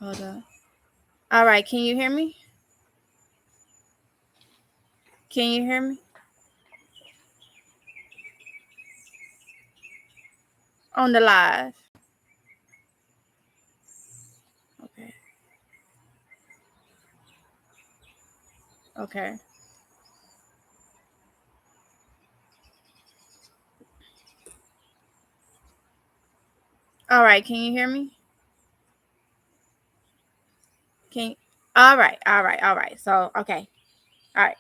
Hold on. All right, can you hear me? Can you hear me? On the live. Okay. Okay. All right, can you hear me? Can All right, all right, all right. So, okay. All right.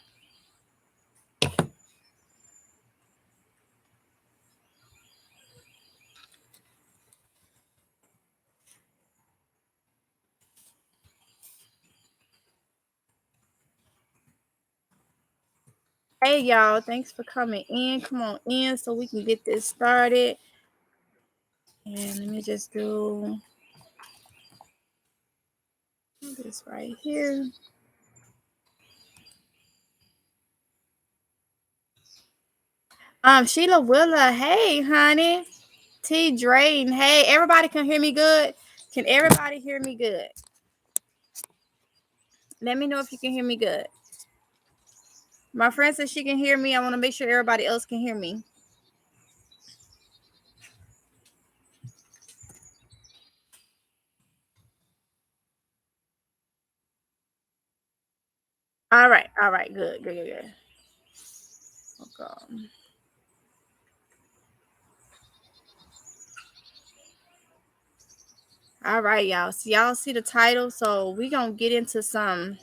Hey y'all, thanks for coming in. Come on in so we can get this started. And let me just do this right here. Sheila Willa, hey honey. T Drayton, hey, everybody can hear me good? Can everybody hear me good? Let me know if you can hear me good. My friend says she can hear me. I want to make sure everybody else can hear me. All right, good. Okay. All right, y'all. So y'all see the title. So we gonna get into some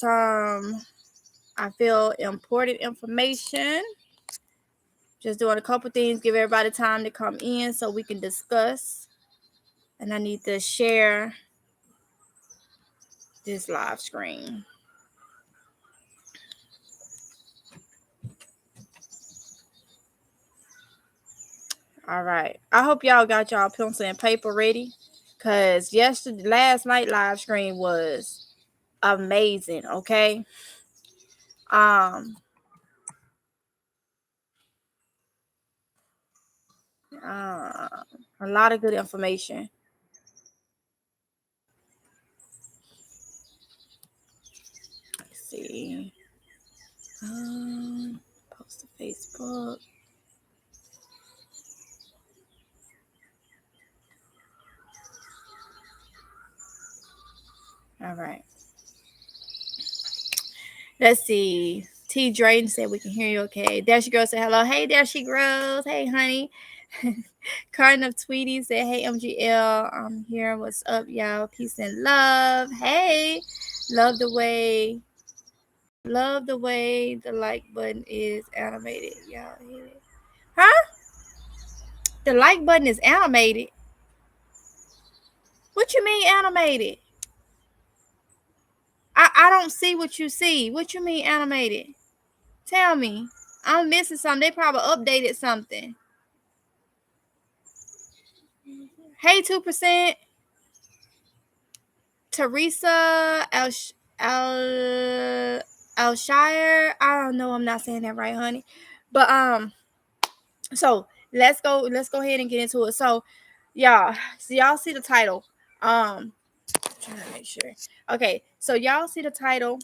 I feel important information. Just doing a couple things, give everybody time to come in so we can discuss. And I need to share this live screen. All right. I hope y'all got y'all pencil and paper ready. Cause last night live stream was amazing. Okay. A lot of good information. Let's see. Post to Facebook. All right. Let's see. T. Drayton said we can hear you okay. Dashy Girl said hello. Hey, Dashy Girls. Hey, honey. Carton of Tweety said, hey, MGL. I'm here. What's up, y'all? Peace and love. Hey. Love the way the like button is animated. Y'all hear it? Huh? The like button is animated? What you mean animated? I don't see what you see. What you mean animated? Tell me. I'm missing something. They probably updated something. Hey, 2%. Teresa Elshire. I don't know. I'm not saying that right, honey. But so let's go ahead and get into it. So y'all see the title. Trying to make sure. Okay, so y'all see the title.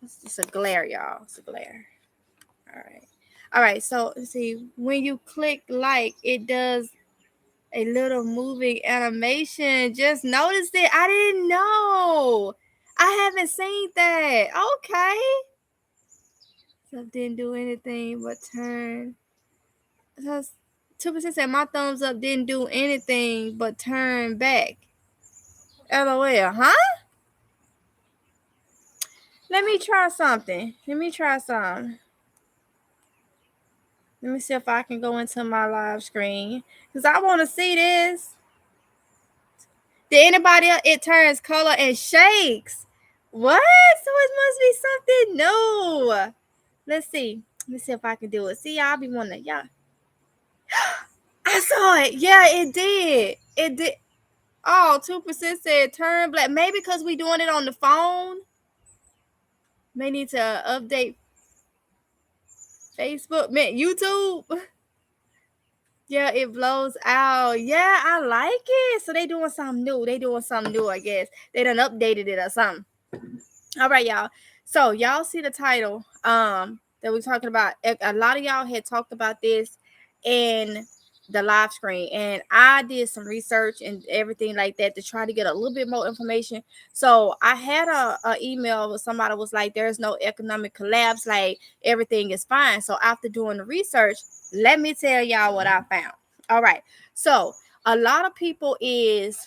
It's a glare, y'all. It's a glare. All right. So let's see. When you click like, it does a little moving animation. Just noticed it. I didn't know. I haven't seen that. Okay. So didn't do anything but turn. 2% said my thumbs up didn't do anything but turn back. LOL, huh? Let me try something. Let me see if I can go into my live screen. Because I want to see this. Did anybody else? It turns color and shakes. What? So it must be something new. Let's see. Let me see if I can do it. See, y'all be wanting to, y'all. I saw it. Yeah, it did. It did. Oh, 2% said turn black. Maybe because we doing it on the phone. May need to update Facebook. Man, YouTube. Yeah, it blows out. Yeah, I like it. So they doing something new. They doing something new, I guess. They done updated it or something. All right, y'all. So y'all see the title that we're talking about. A lot of y'all had talked about this in the live screen, and I did some research and everything like that to try to get a little bit more information. So I had a email where somebody was like, there's no economic collapse, like everything is fine. So after doing the research, let me tell y'all what I found. All right. So a lot of people is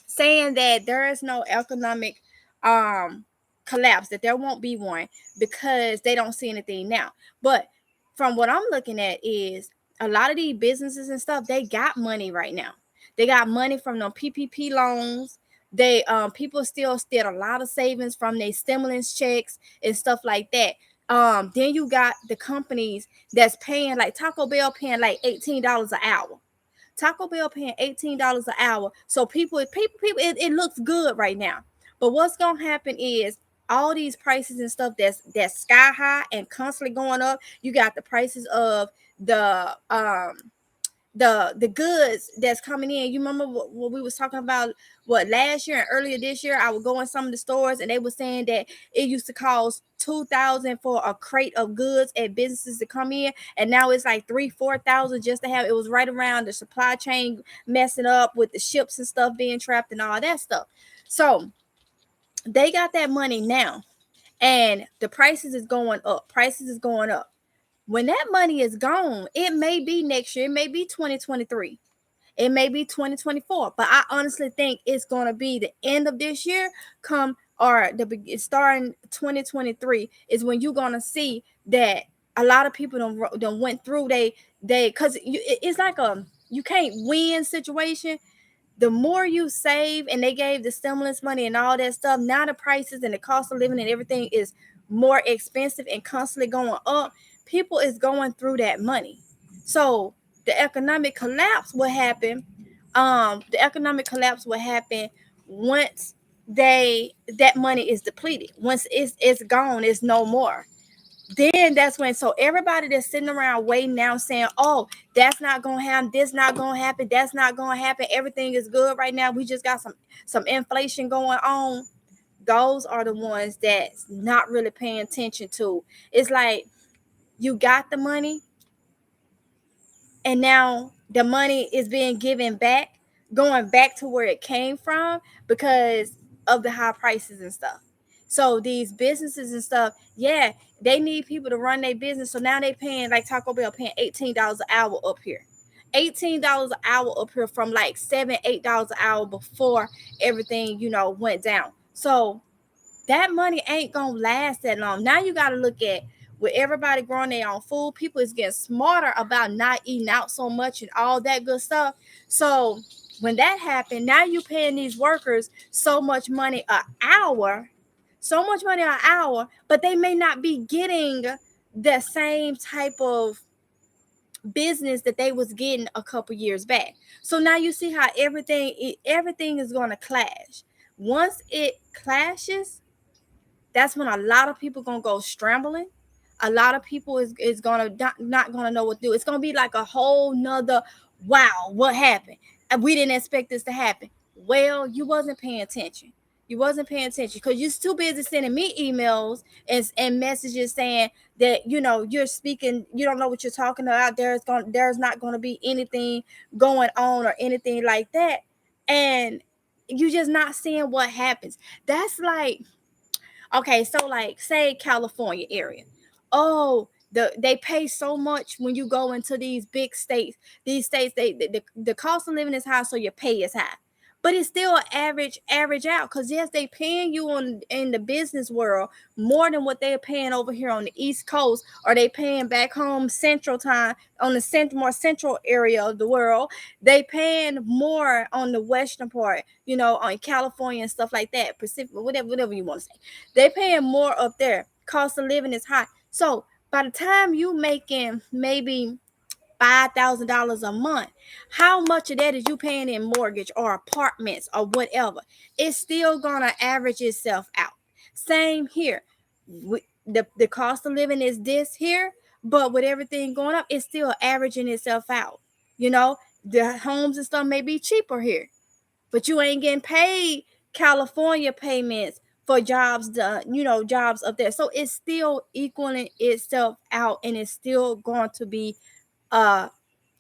saying that there is no economic um collapse, that there won't be one because they don't see anything now. But from what I'm looking at is a lot of these businesses and stuff, they got money right now. They got money from them PPP loans. They people still a lot of savings from their stimulus checks and stuff like that. Then you got the companies that's paying, like Taco Bell paying like $18 an hour. Taco Bell paying $18 an hour. So people, it looks good right now. But what's gonna happen is all these prices and stuff that's sky high and constantly going up. You got the prices of the goods that's coming in. You remember what we was talking about, what, last year and earlier this year? I would go in some of the stores and they were saying that it used to cost 2,000 for a crate of goods at businesses to come in, and now it's like 3-4,000 just to have. It was right around the supply chain messing up with the ships and stuff being trapped and all that stuff. So they got that money now, and the prices is going up. Prices is going up. When that money is gone, it may be next year, it may be 2023, it may be 2024, but I honestly think it's going to be the end of this year, come or the starting 2023 is when you're going to see that a lot of people don't went through they because it's like a you can't win situation. The more you save, and they gave the stimulus money and all that stuff, now the prices and the cost of living and everything is more expensive and constantly going up. People is going through that money. So the economic collapse will happen. The economic collapse will happen once that money is depleted. Once it's gone, it's no more. Then that's when, so everybody that's sitting around waiting now saying, oh, that's not gonna happen, this not gonna happen, that's not gonna happen, everything is good right now, we just got some inflation going on. Those are the ones that's not really paying attention to. It's like you got the money, and now the money is being given back, going back to where it came from because of the high prices and stuff. So these businesses and stuff, yeah, they need people to run their business. So now they paying, like Taco Bell paying $18 an hour up here. $18 an hour up here from like $7-8 an hour before everything, went down. So that money ain't gonna last that long. Now you got to look at, with everybody growing their own food, people is getting smarter about not eating out so much and all that good stuff. So when that happened, now you paying these workers so much money an hour, but they may not be getting the same type of business that they was getting a couple years back. So now you see how everything is going to clash. Once it clashes, that's when a lot of people gonna go scrambling. A lot of people is gonna not gonna know what to do. It's gonna be like a whole nother, wow, what happened? And we didn't expect this to happen. Well, you wasn't paying attention. You wasn't paying attention because you're too busy sending me emails and messages saying that you're speaking, you don't know what you're talking about. There's not gonna be anything going on or anything like that. And you just not seeing what happens. That's like, okay, so like say California area. Oh, they pay so much when you go into these big states. These states, the cost of living is high, so your pay is high. But it's still average out, because yes, they paying you in the business world more than what they're paying over here on the East Coast, or they paying back home Central Time on the more central area of the world. They paying more on the western part, on California and stuff like that, Pacific, whatever you want to say. They paying more up there. Cost of living is high. So by the time you making maybe $5,000 a month, how much of that is you paying in mortgage or apartments or whatever? It's still gonna average itself out. Same here. The cost of living is this here, but with everything going up, it's still averaging itself out. You know, the homes and stuff may be cheaper here, but you ain't getting paid California payments for jobs done, jobs up there. So it's still equaling itself out, and it's still going to be uh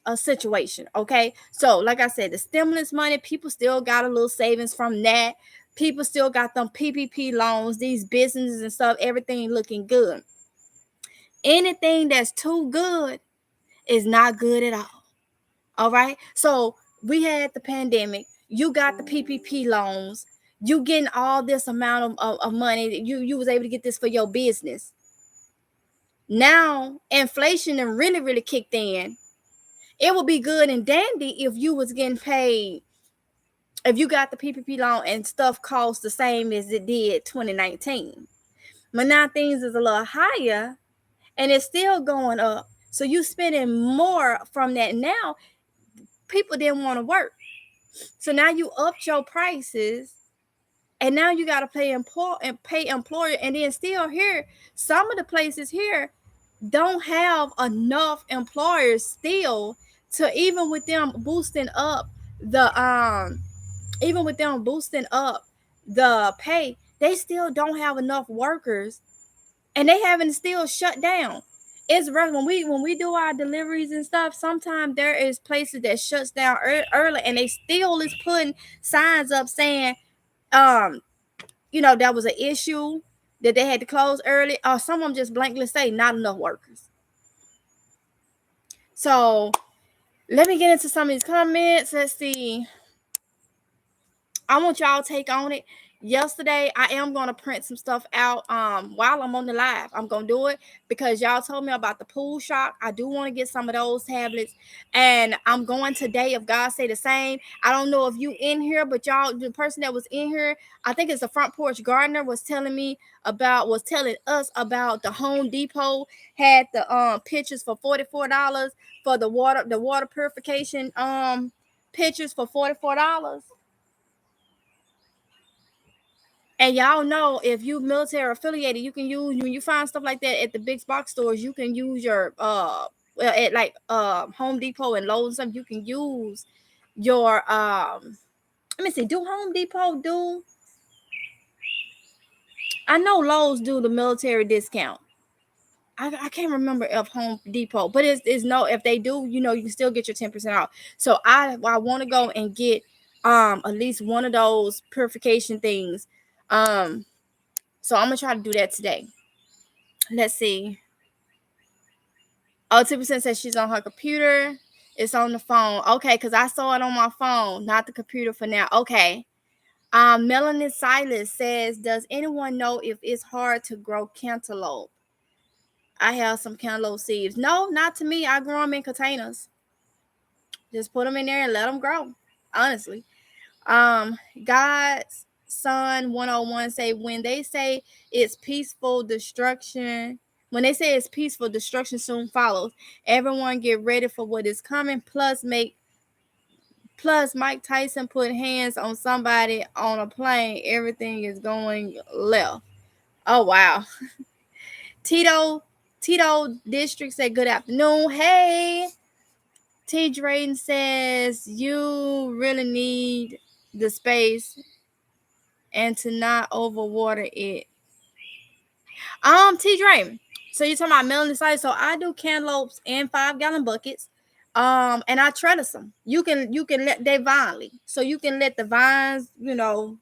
a situation. Okay. So like I said, the stimulus money, people still got a little savings from that. People still got them PPP loans, these businesses and stuff, everything looking good. Anything that's too good is not good at all. All right. So we had the pandemic. You got the PPP loans. You getting all this amount of money. You was able to get this for your business. Now inflation and really kicked in. It would be good and dandy if you was getting paid, if you got the PPP loan and stuff cost the same as it did 2019. But now things is a little higher and it's still going up. So you spending more from that now. People didn't want to work. So now you upped your prices, and now you got to pay employer, and then still here, some of the places here don't have enough employers still to, the even with them boosting up the pay, they still don't have enough workers, and they haven't still shut down. It's rough when we do our deliveries and stuff. Sometimes there is places that shuts down early, and they still is putting signs up saying, um, that was an issue that they had to close early, or some of them just blankly say not enough workers. So let me get into some of these comments. Let's see. I want y'all take on it. Yesterday, I am going to print some stuff out while I'm on the live. I'm going to do it because y'all told me about the pool shock. I do want to get some of those tablets, and I'm going today if God say the same. I don't know if you in here, but y'all, the person that was in here, I think it's the front porch gardener, was telling us about the Home Depot had the pictures for $44 for the water purification pictures for $44. And y'all know, if you military affiliated, you can use, when you find stuff like that at the big box stores, you can use your at like Home Depot and Lowe's and stuff, you can use your let me see, do Home Depot do, I know Lowe's do the military discount. I can't remember if Home Depot, but it's no, if they do, you can still get your 10% off. So I want to go and get at least one of those purification things. So I'm gonna try to do that today. Let's see. Oh, 2% says she's on her computer. It's on the phone. Okay, because I saw it on my phone, not the computer for now. Okay. Melanie Silas says, does anyone know if it's hard to grow cantaloupe? I have some cantaloupe seeds. No, not to me. I grow them in containers. Just put them in there and let them grow. Honestly. God's Son 101 say, when they say it's peaceful destruction, soon follows. Everyone get ready for what is coming. Plus Mike Tyson put hands on somebody on a plane. Everything is going left. Oh wow. Tito District said good afternoon. Hey. T. Drayton says you really need the space and to not overwater it. T. Drayton. So you're talking about melon size. So I do cantaloupes in 5-gallon buckets. And I trellis them. You can let they vinely. So you can let the vines,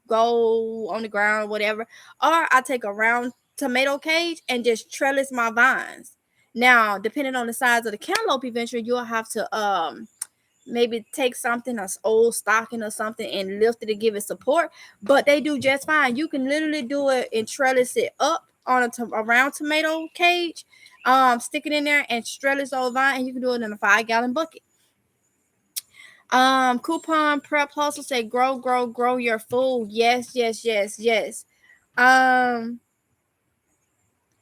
go on the ground, whatever. Or I take a round tomato cage and just trellis my vines. Now, depending on the size of the cantaloupe, eventually you'll have to maybe take something, an old stocking or something, and lift it to give it support. But they do just fine. You can literally do it and trellis it up on a round tomato cage, stick it in there and trellis over vine, and you can do it in a 5-gallon bucket. Coupon Prep Hustle say grow your food. Yes.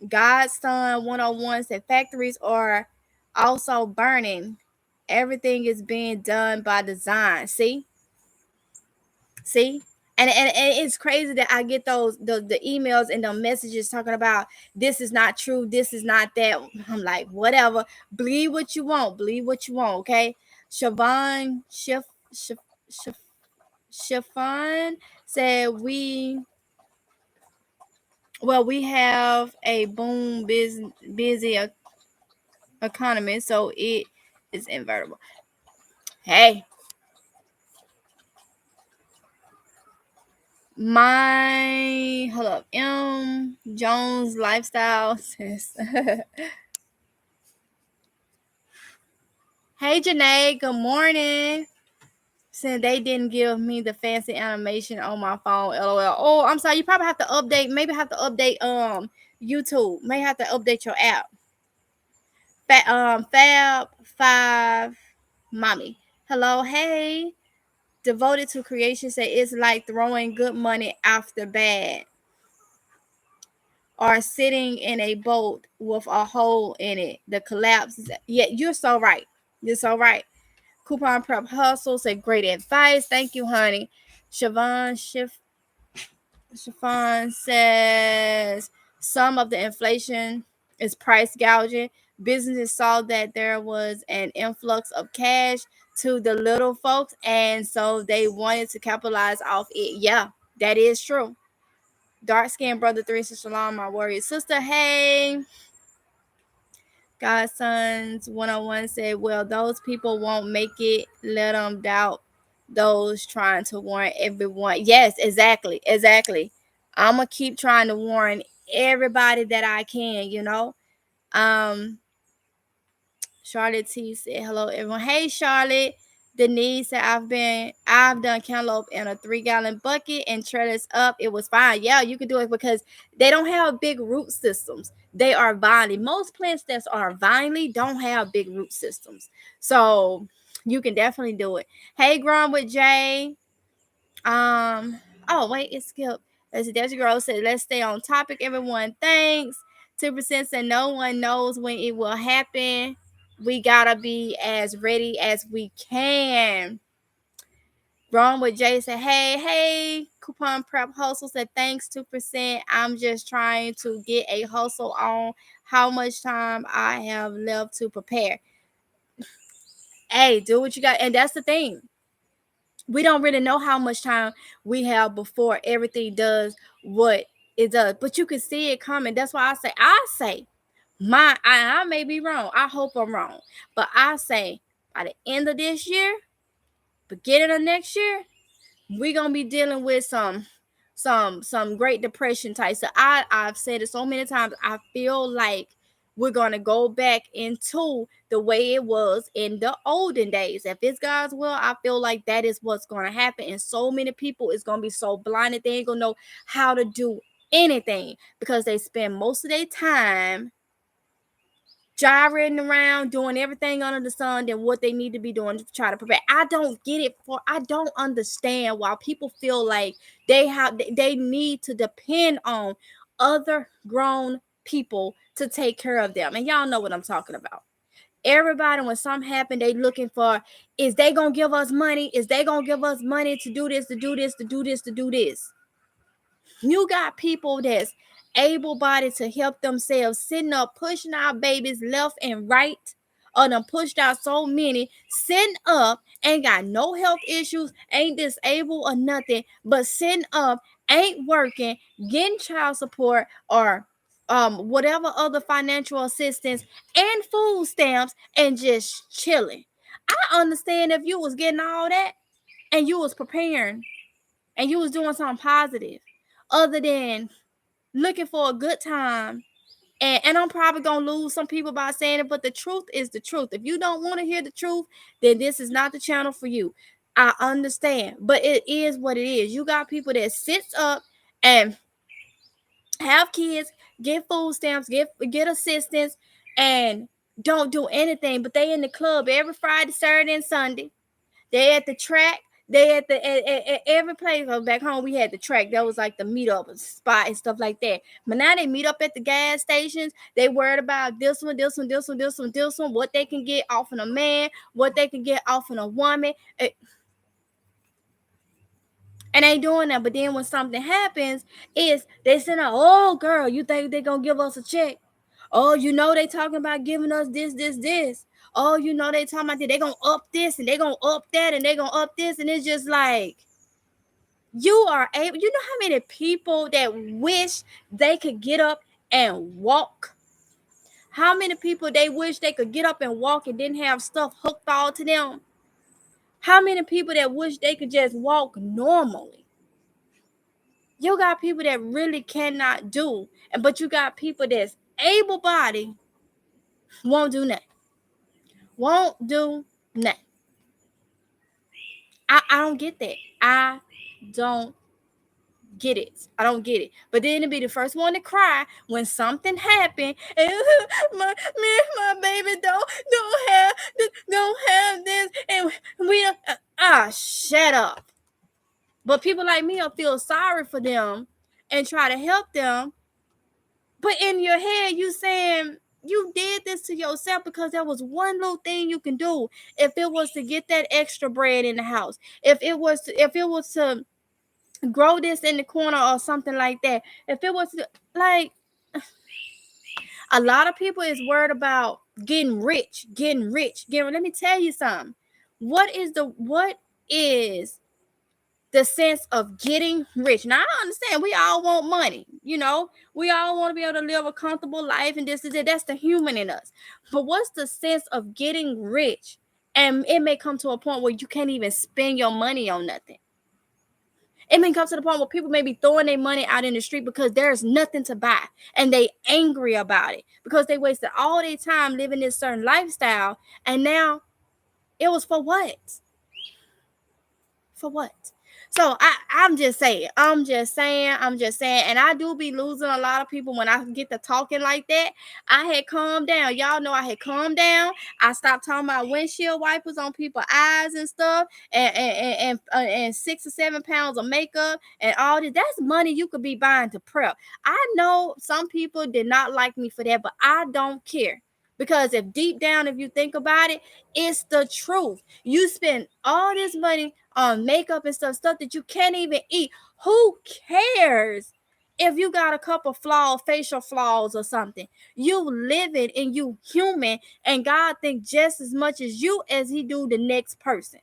Godson 101 said factories are also burning. Everything is being done by design. See? And it's crazy that I get the emails and the messages talking about this is not true, this is not that. I'm like, whatever. Believe what you want, okay? Siobhan Chiffon said we have a busy economy, so it is invertible. Hey, hold up, Jones lifestyle says. Hey Janae, good morning. Said they didn't give me the fancy animation on my phone. LOL. Oh, I'm sorry. You probably have to update. Maybe have to update YouTube. May have to update your app. Fab5 Mommy. Hello, hey. Devoted to creation say it's like throwing good money after bad. Or sitting in a boat with a hole in it. The collapse. Yeah, you're so right. You're so right. Coupon Prep Hustle said great advice. Thank you, honey. Chiffon says some of the inflation is price gouging. Businesses saw that there was an influx of cash to the little folks, and so they wanted to capitalize off it. Yeah, that is true. Dark skinned brother Theresa Shalom, my warrior sister. Hey, Godsons 101 said, well, those people won't make it. Let them doubt those trying to warn everyone. Yes, exactly. I'm going to keep trying to warn everybody that I can, you know. Charlotte T said, hello, everyone. Hey, Charlotte. Denise said, I've done cantaloupe in a 3-gallon bucket and trellis up. It was fine. Yeah, you can do it because they don't have big root systems. They are vinely. Most plants that are vinely don't have big root systems. So you can definitely do it. Hey, Grown with Jay. Oh, wait, it skipped. As Desi Girl said, let's stay on topic, everyone. Thanks. 2% said no one knows when it will happen. We gotta be as ready as we can. Wrong with Jay said, hey, Coupon Prep Hustle said, thanks, 2%. I'm just trying to get a hustle on how much time I have left to prepare. Hey, do what you got. And that's the thing. We don't really know how much time we have before everything does what it does. But you can see it coming. That's why I say, I may be wrong. I hope I'm wrong. But I say by the end of this year, beginning of next year, we're gonna be dealing with some Great Depression type. So I've said it so many times. I feel like we're gonna go back into the way it was in the olden days. If it's God's will, I feel like that is what's gonna happen. And so many people is gonna be so blinded they ain't gonna know how to do anything because they spend most of their time gyrating around doing everything under the sun than what they need to be doing to try to prepare. I don't get it. I don't understand why people feel like they need to depend on other grown people to take care of them. And y'all know what I'm talking about. Everybody, when something happen, they looking for, is they gonna give us money? Is they gonna give us money to do this, to do this, to do this, to do this? You got people that's able-bodied to help themselves sitting up pushing our babies left and right. Or done pushed out so many sitting up, ain't got no health issues, ain't disabled or nothing, but sitting up, ain't working, getting child support or whatever other financial assistance and food stamps and just chilling. I understand if you was getting all that and you was preparing and you was doing something positive other than looking for a good time. And I'm probably going to lose some people by saying it, but the truth is the truth. If you don't want to hear the truth, then this is not the channel for you. I understand, but it is what it is. You got people that sits up and have kids, get food stamps, get assistance, and don't do anything, but they in the club every Friday, Saturday, and Sunday. They at the track. They at every place. Back home, we had the track. That was like the meetup spot and stuff like that. But now they meet up at the gas stations. They worried about this one, what they can get off of a man, what they can get off of a woman. And they doing that. But then when something happens, is they send out, oh, girl, you think they going to give us a check? Oh, you know they talking about giving us this. oh, they talking about that they gonna up this and they gonna up that and they gonna up this, and it's just like, you are able, how many people that wish they could get up and walk? How many people they wish they could get up and walk and didn't have stuff hooked all to them? How many people that wish they could just walk normally? You got people that really cannot do, but you got people that's able-bodied, won't do nothing. Won't do nothing. I don't get that. I don't get it. I don't get it. But then to be the first one to cry when something happened, and my baby don't have this, and we shut up. But people like me will feel sorry for them and try to help them. But in your head, you saying you did this to yourself because there was one little thing you can do. If it was to get that extra bread in the house, if it was to grow this in the corner or something like that, if it was to, like, a lot of people is worried about getting rich. Let me tell you something. What is the sense of getting rich? Now, I understand we all want money, we all want to be able to live a comfortable life, and this is it. That's the human in us. But what's the sense of getting rich? And it may come to a point where you can't even spend your money on nothing. It may come to the point where people may be throwing their money out in the street because there's nothing to buy, and they angry about it because they wasted all their time living this certain lifestyle, and now it was for what? For what? So I'm just saying, and I do be losing a lot of people when I get to talking like that. I had calmed down. Y'all know I had calmed down. I stopped talking about windshield wipers on people's eyes and stuff, and 6 or 7 pounds of makeup and all that. That's money you could be buying to prep. I know some people did not like me for that, but I don't care. Because if deep down, if you think about it, it's the truth. You spend all this money on makeup and stuff that you can't even eat. Who cares if you got a couple facial flaws or something? You living and you human, and God thinks just as much as you as he do the next person.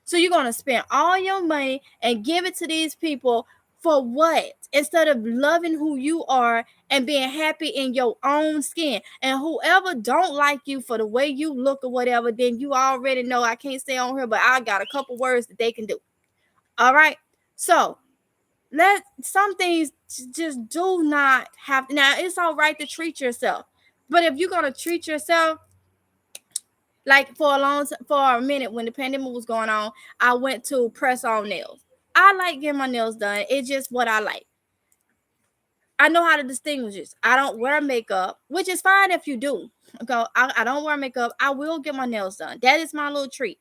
So you're going to spend all your money and give it to these people for what? Instead of loving who you are and being happy in your own skin. And whoever don't like you for the way you look or whatever, then you already know, I can't stay on here, but I got a couple words that they can do. All right. So some things just do not have. Now, it's all right to treat yourself. But if you're going to treat yourself, like for a minute when the pandemic was going on, I went to press on nails. I like getting my nails done. It's just what I like. I know how to distinguish this. I don't wear makeup, which is fine if you do. Okay, I don't wear makeup. I will get my nails done. That is my little treat.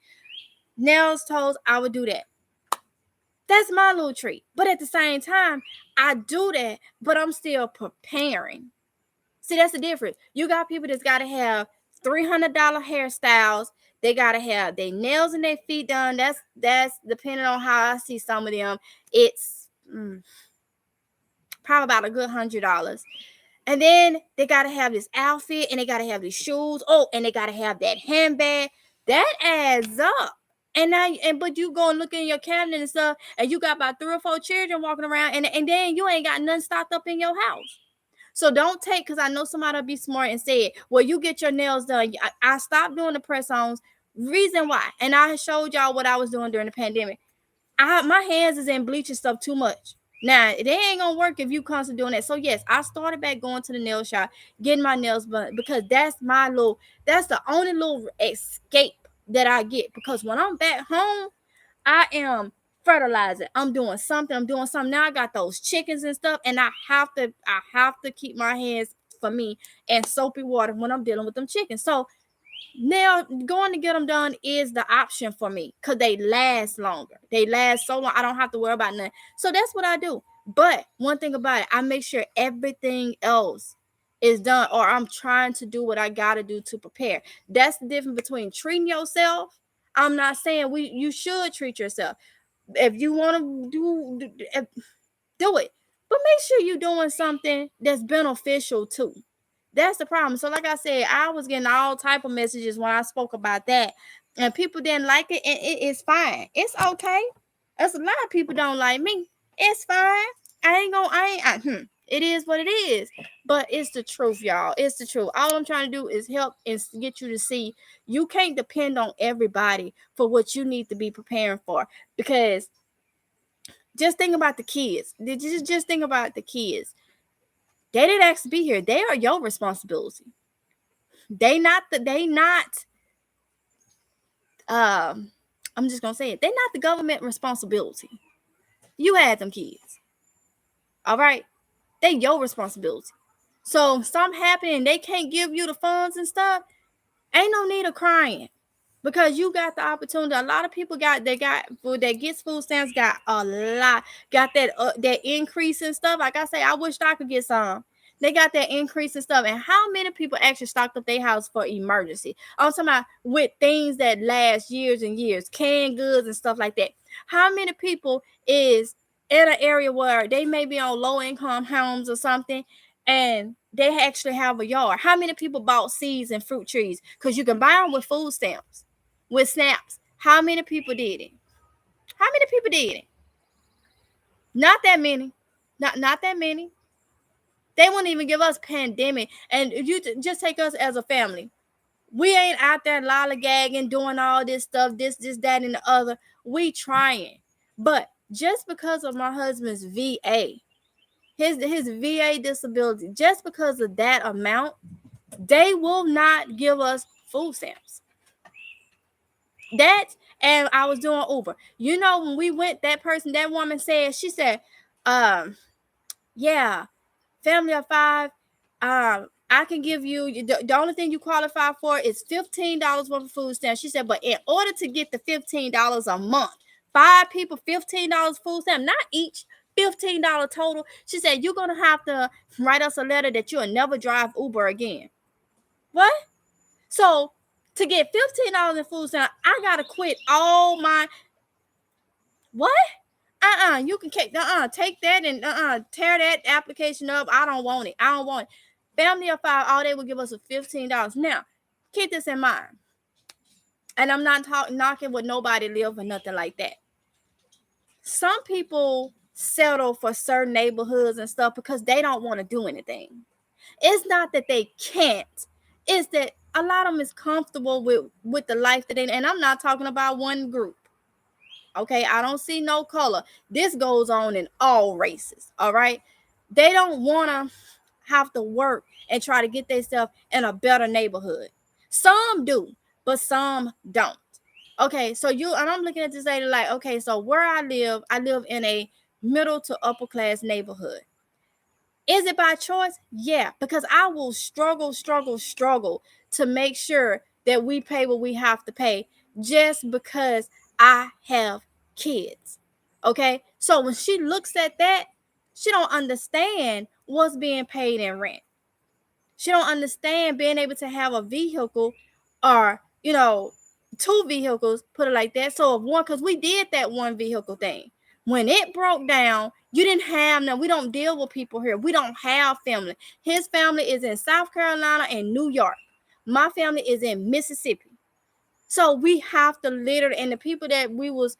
Nails, toes, I would do that. That's my little treat. But at the same time, I do that, but I'm still preparing. See, that's the difference. You got people that's got to have $300 hairstyles. They got to have their nails and their feet done. That's depending on how I see some of them. It's probably about a good $100. And then they got to have this outfit, and they got to have these shoes. Oh, and they got to have that handbag. That adds up. But you go and look in your cabinet and stuff, and you got about 3 or 4 children walking around, and then you ain't got nothing stocked up in your house. So don't take, because I know somebody will be smart and say, well, you get your nails done. I stopped doing the press-ons. Reason why, and I showed y'all what I was doing during the pandemic. My hands is in bleach and stuff too much. Now, it ain't gonna work if you constantly doing that. So yes, I started back going to the nail shop, getting my nails done, because that's the only little escape that I get. Because when I'm back home, I am fertilizing. I'm doing something. Now I got those chickens and stuff, and I have to keep my hands, for me, in soapy water when I'm dealing with them chickens. So now going to get them done is the option for me, because they last longer. They last so long, I don't have to worry about nothing. So that's what I do. But one thing about it, I make sure everything else is done, or I'm trying to do what I gotta do to prepare. That's the difference between treating yourself. I'm not saying you should treat yourself. If you want to do it, but make sure you're doing something that's beneficial too. That's the problem. So like I said, I was getting all type of messages when I spoke about that, and people didn't like it, and it is fine. It's okay. There's a lot of people don't like me. It's fine. It is what it is. But it's the truth, y'all. It's the truth. All I'm trying to do is help and get you to see you can't depend on everybody for what you need to be preparing for. Because just think about the kids. Just think about the kids. They didn't ask to be here. They are your responsibility. They not I'm just gonna say it. They're not the government responsibility. You had them kids. All right. They your responsibility. So something happening, they can't give you the funds and stuff. Ain't no need of crying. Because you got the opportunity. A lot of people got food that gets food stamps, got a lot, got that increase and stuff. Like I say, I wish I could get some. They got that increase and stuff. And how many people actually stocked up their house for emergency? I'm talking about with things that last years and years, canned goods and stuff like that. How many people is in an area where they may be on low income homes or something, and they actually have a yard? How many people bought seeds and fruit trees? Because you can buy them with food stamps, with snaps. How many people did it? How many people did it? Not that many. Not that many. They won't even give us pandemic. And if you just take us as a family, we ain't out there lollygagging, doing all this stuff, this, that, and the other. We trying. But just because of my husband's VA, his VA disability, just because of that amount, they will not give us food stamps. That, and I was doing Uber. You know, when we went, that woman said, she said, yeah, family of 5, I can give you the only thing you qualify for is $15 worth of food stamps. She said, but in order to get the $15 a month, 5 people, $15 food stamp, not each, $15 total. She said, you're gonna have to write us a letter that you'll never drive Uber again. What? So to get $15 in food stamp, I gotta quit all my what? You can take that and tear that application up. I don't want it. I don't want it. Family of 5, all they will give us is $15. Now, keep this in mind. And I'm not knocking with nobody live or nothing like that. Some people settle for certain neighborhoods and stuff because they don't want to do anything. It's not that they can't. It's that a lot of them is comfortable with the life that they, and I'm not talking about one group. Okay, I don't see no color. This goes on in all races. All right, they don't want to have to work and try to get themselves in a better neighborhood. Some do, but some don't. Okay, so I'm looking at this lady like, okay, so where I live in a middle to upper class neighborhood. Is it by choice? Yeah, because I will struggle to make sure that we pay what we have to pay just because I have kids. Okay? So when she looks at that, she don't understand what's being paid in rent. She don't understand being able to have a vehicle or, 2 vehicles, put it like that. So if one, because we did that one vehicle thing. When it broke down, you didn't have we don't deal with people here. We don't have family. His family is in South Carolina and New York. My family is in Mississippi. So we have to literally, and the people that we was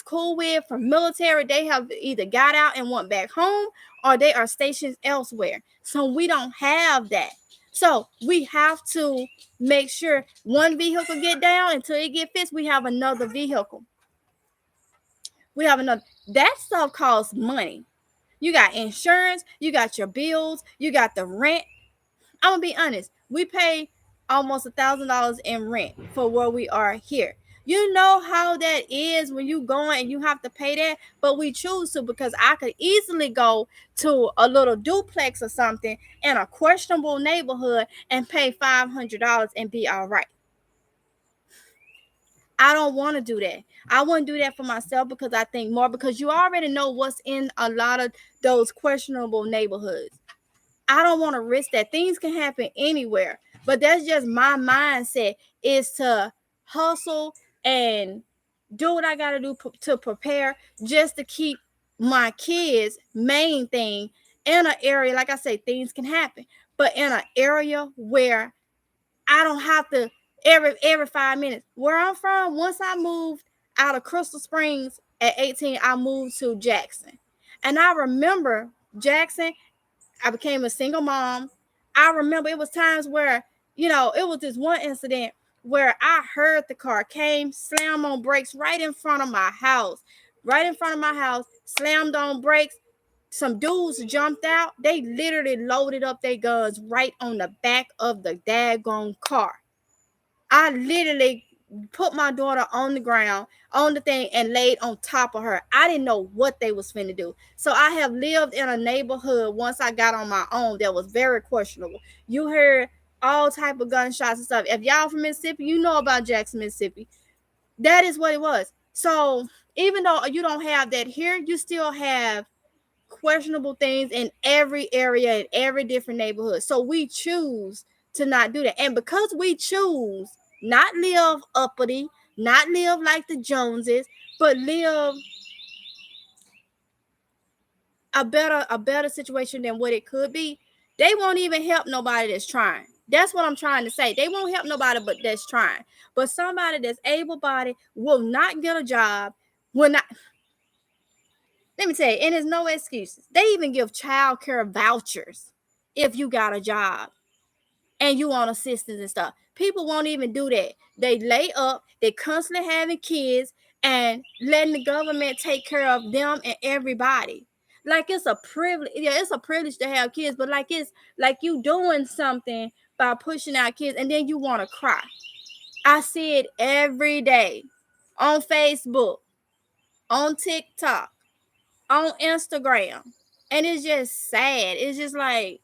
cool with from military, they have either got out and went back home or they are stationed elsewhere. So we don't have that. So we have to make sure one vehicle get down until it get fixed. We have another vehicle. That stuff costs money. You got insurance, you got your bills, you got the rent. I'm gonna be honest. We pay almost $1,000 in rent for where we are here. You know how that is when you go and you have to pay that, but we choose to because I could easily go to a little duplex or something in a questionable neighborhood and pay $500 and be all right. I don't want to do that. I wouldn't do that for myself because I think more because you already know what's in a lot of those questionable neighborhoods. I don't want to risk that. Things can happen anywhere, but that's just my mindset is to hustle and do what I got to do to prepare just to keep my kids main thing in an area. Like I say, things can happen, but in an area where I don't have to every 5 minutes. Where I'm from, once I moved out of Crystal Springs at 18, I moved to Jackson. And I remember Jackson, I became a single mom. I remember it was times where, it was this one incident where I heard the car came, slammed on brakes right in front of my house. Right in front of my house, slammed on brakes. Some dudes jumped out. They literally loaded up their guns right on the back of the daggone car. I literally put my daughter on the ground, on the thing, and laid on top of her. I didn't know what they was finna do. So I have lived in a neighborhood once I got on my own that was very questionable. You heard all type of gunshots and stuff. If y'all from Mississippi, you know about Jackson, Mississippi. That is what it was. So even though you don't have that here, you still have questionable things in every area, in every different neighborhood. So we choose to not do that. And because we choose not live uppity, not live like the Joneses, but live a better situation than what it could be, they won't even help nobody that's trying. That's what I'm trying to say. They won't help nobody but that's trying. But somebody that's able-bodied will not get a job, will not. Let me tell you, and there's no excuses. They even give child care vouchers if you got a job and you on assistance and stuff. People won't even do that. They lay up, they constantly having kids and letting the government take care of them and everybody. Like it's a privilege. Yeah, it's a privilege to have kids, but like it's like you doing something by pushing out kids and then you want to cry. I see it every day on Facebook, on TikTok, on Instagram. And it's just sad. It's just like,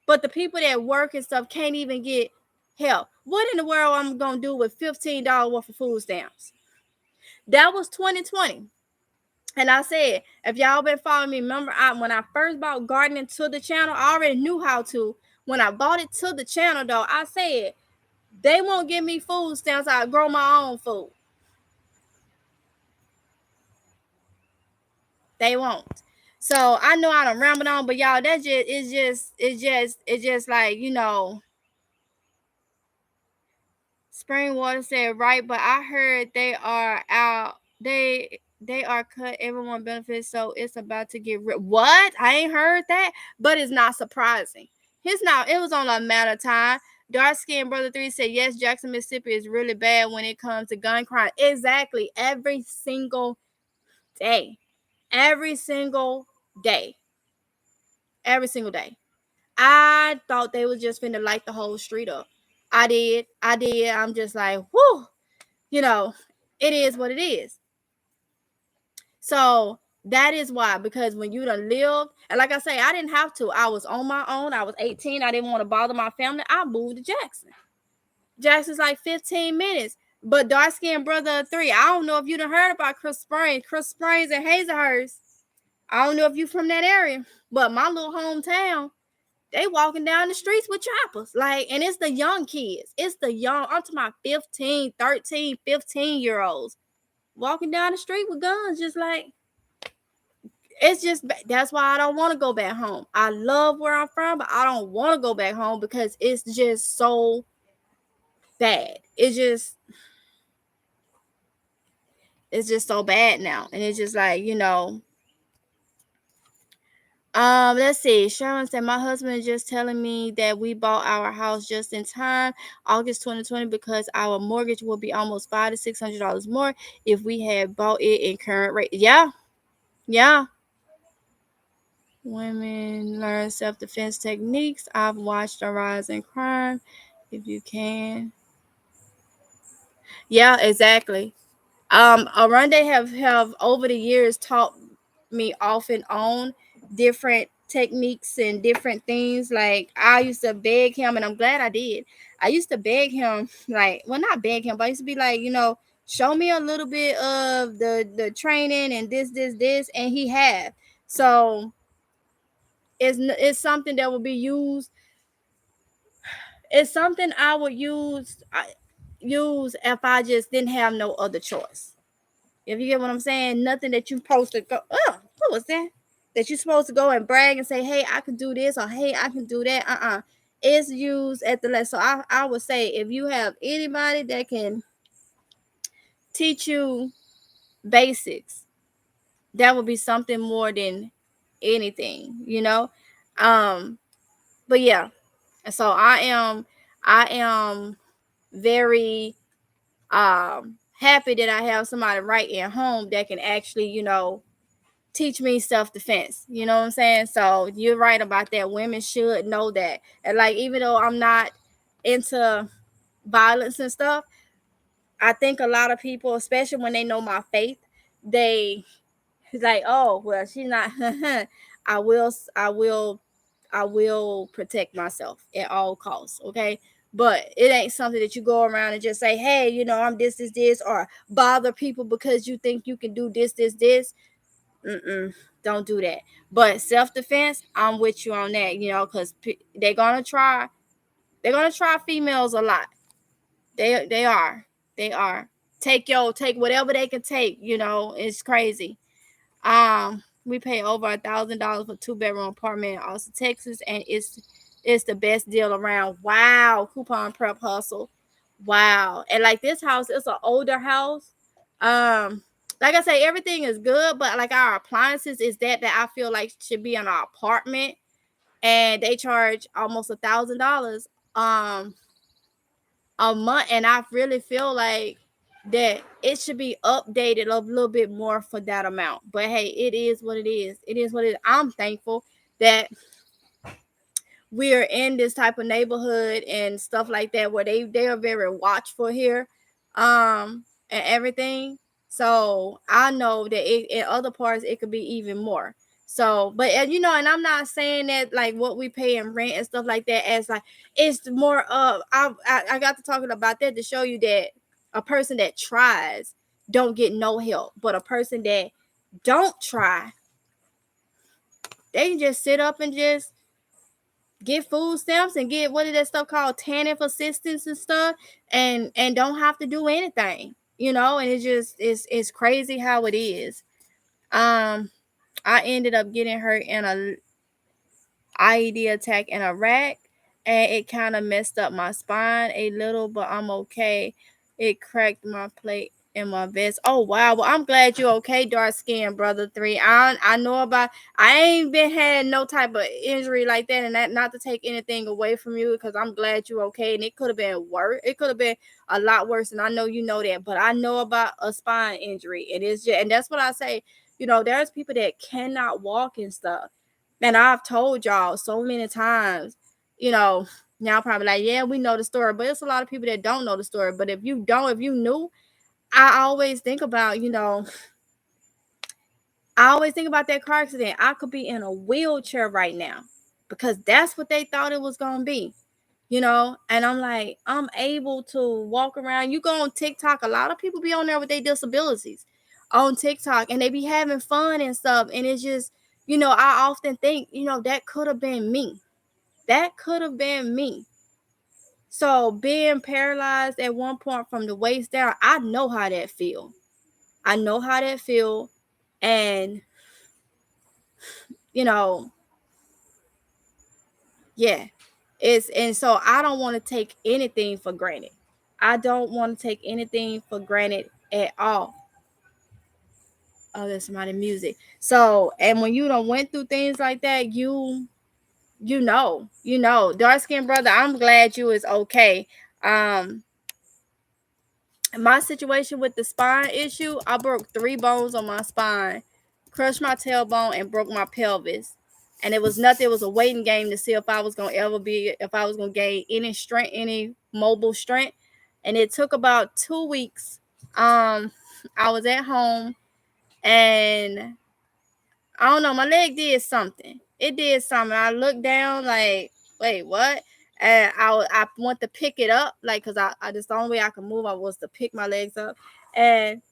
but the people that work and stuff can't even get help. What in the world I'm going to do with $15 worth of food stamps? That was 2020. And I said, if y'all been following me, remember when I first bought gardening to the channel, I already knew how to. When I bought it to the channel, though, I said, they won't give me food stamps. I'll grow my own food. They won't. So I know I done rambled on, but y'all, that it's just like, Spring Water said right, but I heard they are out. They are cut everyone benefits, so it's about to get rid. What? I ain't heard that, but it's not surprising. It was on a matter of time. Dark Skin Brother 3 said, yes, Jackson, Mississippi is really bad when it comes to gun crime. Exactly. Every single day. Every single day. Every single day. I thought they was just finna light the whole street up. I did. I'm just like, whoo, it is what it is. So that is why, because when you done live, and like I say, I didn't have to. I was on my own. I was 18. I didn't want to bother my family. I moved to Jackson. Jackson's like 15 minutes. But Dark Skin Brother 3, I don't know if you done heard about Crystal Springs and Hazelhurst. I don't know if you from that area, but my little hometown, they walking down the streets with choppers. Like, and it's the young kids. It's the young, I'm talking about 15, 13, 15-year-olds walking down the street with guns. Just like, it's just, that's why I don't want to go back home. I love where I'm from, but I don't want to go back home because it's just so bad. It's just so bad now. And it's just like, let's see. Sharon said, my husband is just telling me that we bought our house just in time, August 2020, because our mortgage will be almost $500 to $600 more if we had bought it in current rate. Yeah. Women learn self-defense techniques. I've watched a rise in crime. If you can. Yeah, exactly. Arunde have over the years taught me off and on different techniques and different things. Like I used to beg him, and I'm glad I did. I used to beg him, like, well, not beg him, but I used to be like, show me a little bit of the training and this, and he had. So it's something that will be used. It's something I would use if I just didn't have no other choice. If you get what I'm saying, nothing that you posted go, what was that? that you're supposed to go and brag and say, hey, I can do this, or hey, I can do that. It's used at the left. So I would say, if you have anybody that can teach you basics, that would be something more than anything, you know. But yeah, so I am very happy that I have somebody right at home that can actually, teach me self-defense. You know what I'm saying? So you're right about that. Women should know that. And like, even though I'm not into violence and stuff, I think a lot of people, especially when they know my faith, they like, oh well, she's not. I will, I will, I will protect myself at all costs. Okay. But it ain't something that you go around and just say, hey, I'm this, or bother people because you think you can do this. Mm-mm, don't do that. But self-defense, I'm with you on that, because they're gonna try. They're gonna try females a lot. They are. They are. Take whatever they can take. It's crazy. We pay over $1,000 for 2-bedroom apartment in Austin, Texas, and it's the best deal around. Wow, coupon prep hustle. Wow, and like this house, it's an older house. Like I say, everything is good, but like our appliances is that I feel like should be in our apartment, and they charge almost $1,000 um a month, and I really feel like that it should be updated a little bit more for that amount. But hey, it is what it is. It is what it is. I'm thankful that we're in this type of neighborhood and stuff like that, where they are very watchful here, and everything. So I know that in other parts it could be even more. So, but and I'm not saying that like what we pay in rent and stuff like that as like it's more of I got to talking about that to show you that a person that tries don't get no help, but a person that don't try, they can just sit up and just get food stamps and get what is that stuff called TANF assistance and stuff, and don't have to do anything, and it's crazy how it is. I ended up getting hurt in a IED attack in Iraq, and it kind of messed up my spine a little, but I'm okay. It cracked my plate in my vest. Oh wow! Well, I'm glad you're okay, dark skin brother 3. I know about. I ain't been had no type of injury like that, and that not to take anything away from you, because I'm glad you're okay. And it could have been worse. It could have been a lot worse, and I know you know that. But I know about a spine injury. It is just, and that's what I say. There's people that cannot walk and stuff. And I've told y'all so many times, y'all probably like, yeah, we know the story, but it's a lot of people that don't know the story. But if you knew, I always think about, I always think about that car accident. I could be in a wheelchair right now because that's what they thought it was going to be, and I'm like, I'm able to walk around. You go on TikTok, a lot of people be on there with their disabilities on TikTok, and they be having fun and stuff. And it's just, I often think, that could have been me. That could have been me. So being paralyzed at one point from the waist down, I know how that feel. I know how that feel. And, you know, yeah. And so I don't want to take anything for granted. I don't want to take anything for granted at all. Oh, there's somebody music. So, and when you don't went through things like that, dark skinned brother, I'm glad you is okay. My situation with the spine issue, I broke 3 bones on my spine, crushed my tailbone, and broke my pelvis. And it was nothing. It was a waiting game to see if I was gonna gain any strength, any mobile strength. And it took about 2 weeks. I was at home, and I don't know, my leg did something. It did something. I looked down like, wait, what? And I went to pick it up, like, because I just the only way I could move I was to pick my legs up. And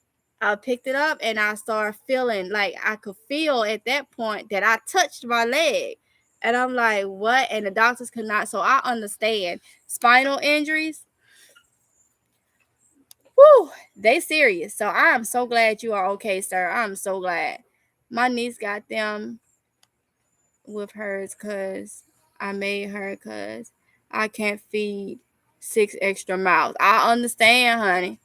I picked it up, and I started feeling like I could feel at that point that I touched my leg. And I'm like, what? And the doctors could not. So I understand spinal injuries. Whoo, they serious. So I am so glad you are okay, sir. I'm so glad. My niece got them. with hers because I made her because I can't feed 6 extra mouths. I understand, honey.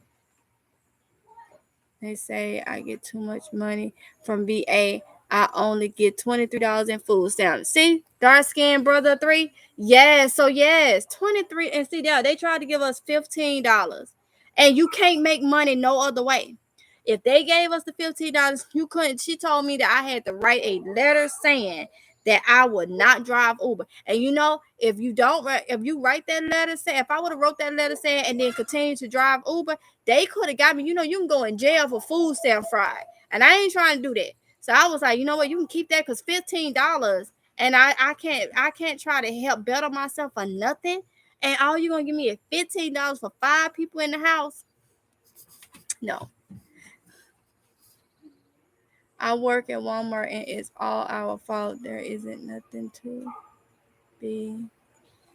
They say I get too much money from VA. I only get $23 in food stamps. See, dark skinned brother 3. Yes, so yes, 23. And see, yeah, they tried to give us $15, and you can't make money no other way. If they gave us the $15, you couldn't. She told me that I had to write a letter saying that I would not drive Uber. And you know, if you don't, if you write that letter saying, if I would have wrote that letter saying and then continue to drive Uber, they could have got me. You know, you can go in jail for food stamp fraud, and I ain't trying to do that. So I was like, you know what, you can keep that because $15, and I can't try to help better myself for nothing. And all you gonna give me is $15 for 5 people in the house? No. I work at Walmart and it's all our fault. There isn't nothing to be.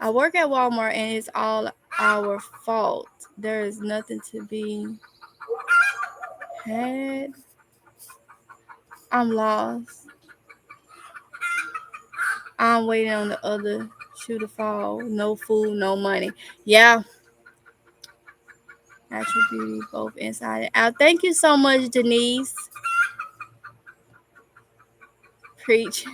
I work at Walmart and it's all our fault. There is nothing to be had. I'm lost. I'm waiting on the other shoe to fall. No food, no money. Yeah. Natural beauty, both inside and out. Thank you so much, Denise. Preach.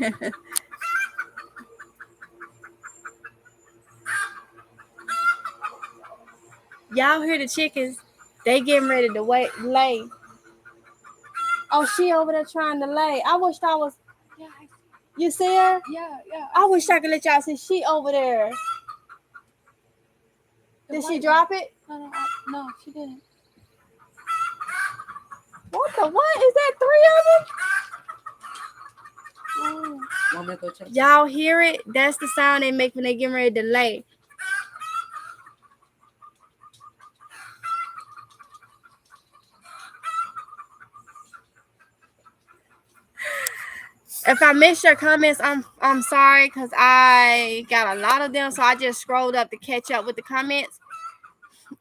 Y'all hear the chickens? They getting ready to lay. Oh, she over there trying to lay. I wish I was. You see her? Yeah. I wish I could let y'all see. She over there. Did she drop it? No, she didn't. What the what? Is that 3 of them? Y'all hear it? That's the sound they make when they getting ready to lay. If I missed your comments, I'm sorry because I got a lot of them, so I just scrolled up to catch up with the comments.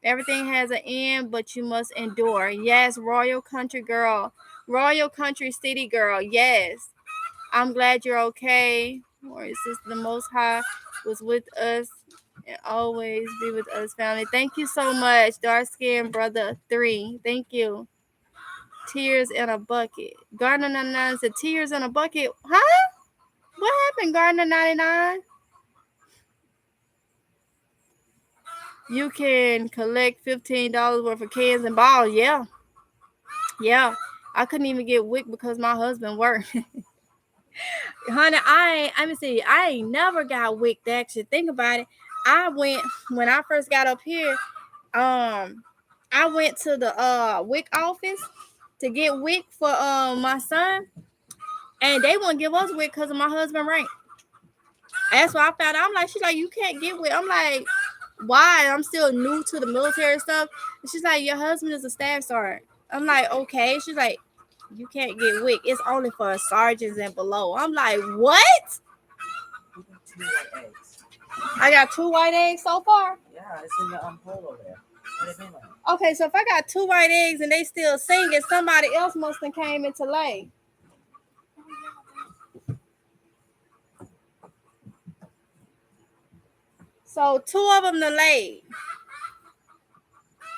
Everything has an end, but you must endure. Yes, Royal Country Girl. Royal Country City Girl. Yes. I'm glad you're okay. Or is this the Most High was with us and always be with us, family. Thank you so much, dark skinned brother 3. Thank you. Tears in a bucket. Gardner 99 said tears in a bucket. Huh? What happened, Gardner 99? You can collect $15 worth of cans and balls. Yeah. Yeah. I couldn't even get WIC because my husband worked. Honey, I ain't never got WIC to actually think about it. When I first got up here, I went to the WIC office to get WIC for my son, and they wouldn't give us WIC because of my husband rank. That's why I found out. I'm like, she's like, you can't get WIC. I'm like, why? I'm still new to the military stuff. And she's like, your husband is a staff sergeant. I'm like, okay. She's like, you can't get WIC. It's only for sergeants and below. I'm like, what? I got 2 white eggs so far. Yeah, it's in the hole over there. Okay, so if I got 2 white eggs and they still singing, somebody else must have came into lay. So 2 of them to laid.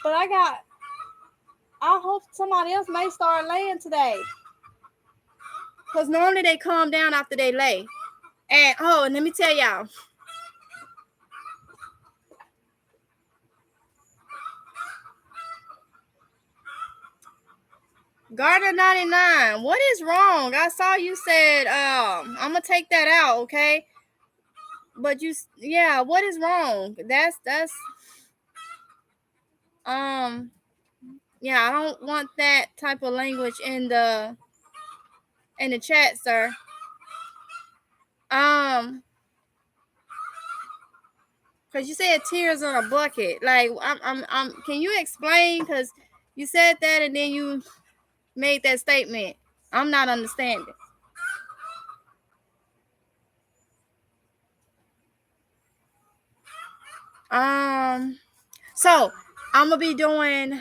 But I hope somebody else may start laying today. Because normally they calm down after they lay. And let me tell y'all. Gardner 99, what is wrong? I saw you said I'm gonna take that out, okay? But what is wrong? That's I don't want that type of language in the chat, sir. Cause you said tears on a bucket. Like I'm can you explain? Cause you said that and then you made that statement. I'm not understanding. So I'm gonna be doing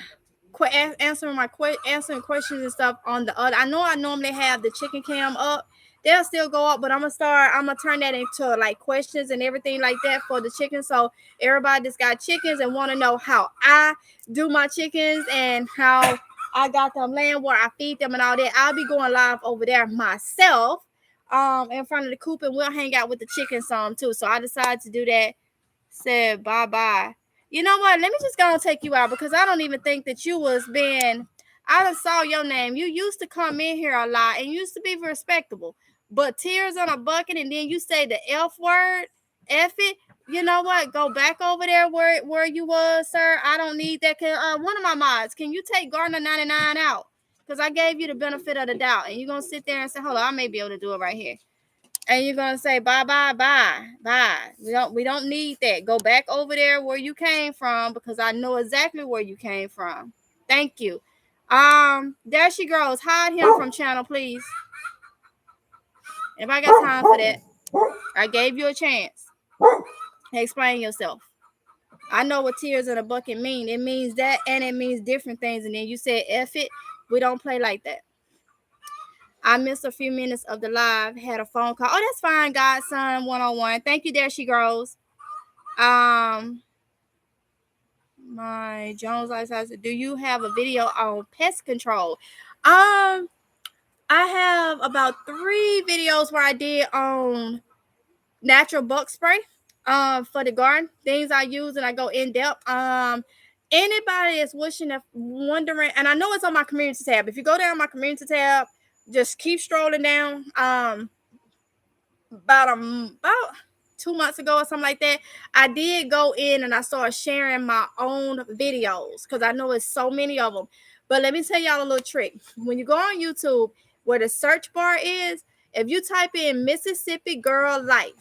answering questions and stuff on the other. I know I normally have the chicken cam up they'll still go up, but I'm gonna turn that into like questions and everything like that for the chickens. So everybody that's got chickens and want to know how I do my chickens and how I got them laying, where I feed them and all that, I'll be going live over there myself, in front of the coop, and we'll hang out with the chickens some too. So I decided to do that. Said bye bye. You know what? Let me just go and take you out, because I don't even think that you was being. I just saw your name. You used to come in here a lot and used to be respectable. But tears on a bucket, and then you say the F word, F it. You know what? Go back over there where you was, sir. I don't need that. One of my mods, can you take Gardner 99 out? Because I gave you the benefit of the doubt, and you're gonna sit there and say, hold on, I may be able to do it right here, and you're gonna say bye bye bye bye. We don't need that. Go back over there where you came from, because I know exactly where you came from. Thank you. There she goes. Hide him from channel, please. If I got time for that, I gave you a chance. Explain yourself. I know what tears in a bucket mean. It means that, and it means different things. And then you said F it. We don't play like that. I missed a few minutes of the live. Had a phone call. Oh, that's fine, Godson 101. Thank you. There she goes. My Jones Life says, do you have a video on pest control? I have about 3 videos where I did on natural bug spray for the garden, things I use, and I go in depth. Anybody is wondering, and I know it's on my community tab. If you go down my community tab, just keep strolling down. About 2 months ago or something like that, I did go in and I started sharing my own videos, because I know it's so many of them. But let me tell y'all a little trick. When you go on YouTube, where the search bar is, if you type in Mississippi Girl Life,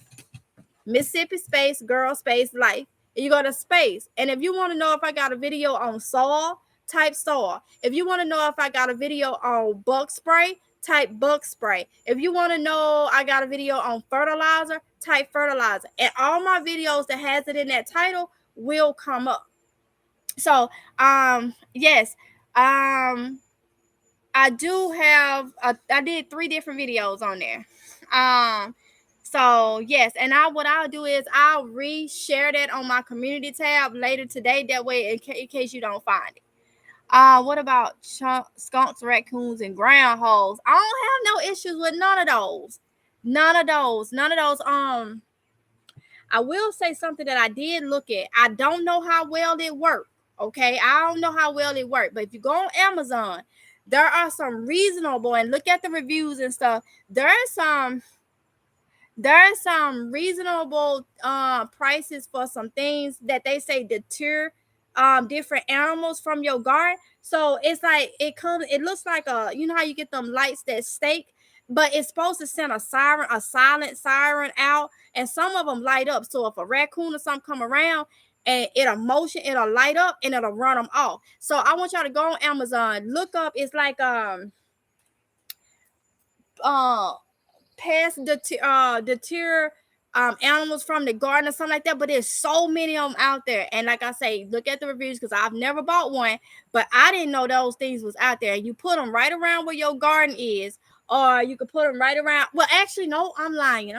Mississippi space girl space life, and you go to space, and if you want to know if I got a video on soil, type soil. If you want to know if I got a video on bug spray, type bug spray. If you want to know I got a video on fertilizer, type fertilizer. And all my videos that has it in that title will come up. So yes, I do have I did 3 different videos on there. So yes, and what I'll do is I'll re-share that on my community tab later today. That way, in case you don't find it. What about skunks, raccoons, and groundhogs? I don't have no issues with none of those. None of those. I will say something that I did look at. I don't know how well it worked. Okay, I don't know how well it worked. But if you go on Amazon, there are some reasonable, and look at the reviews and stuff. There's some reasonable prices for some things that they say deter different animals from your garden. So it's like it looks like you know how you get them lights that stake, but it's supposed to send a silent siren out, and some of them light up. So if a raccoon or something come around, and it'll light up and it'll run them off. So I want y'all to go on Amazon, look up. It's like pest deter animals from the garden or something like that. But there's so many of them out there, and like I say, look at the reviews, because I've never bought one, but I didn't know those things was out there. You put them right around where your garden is, or you could put them right around. Well, actually, no, I'm lying.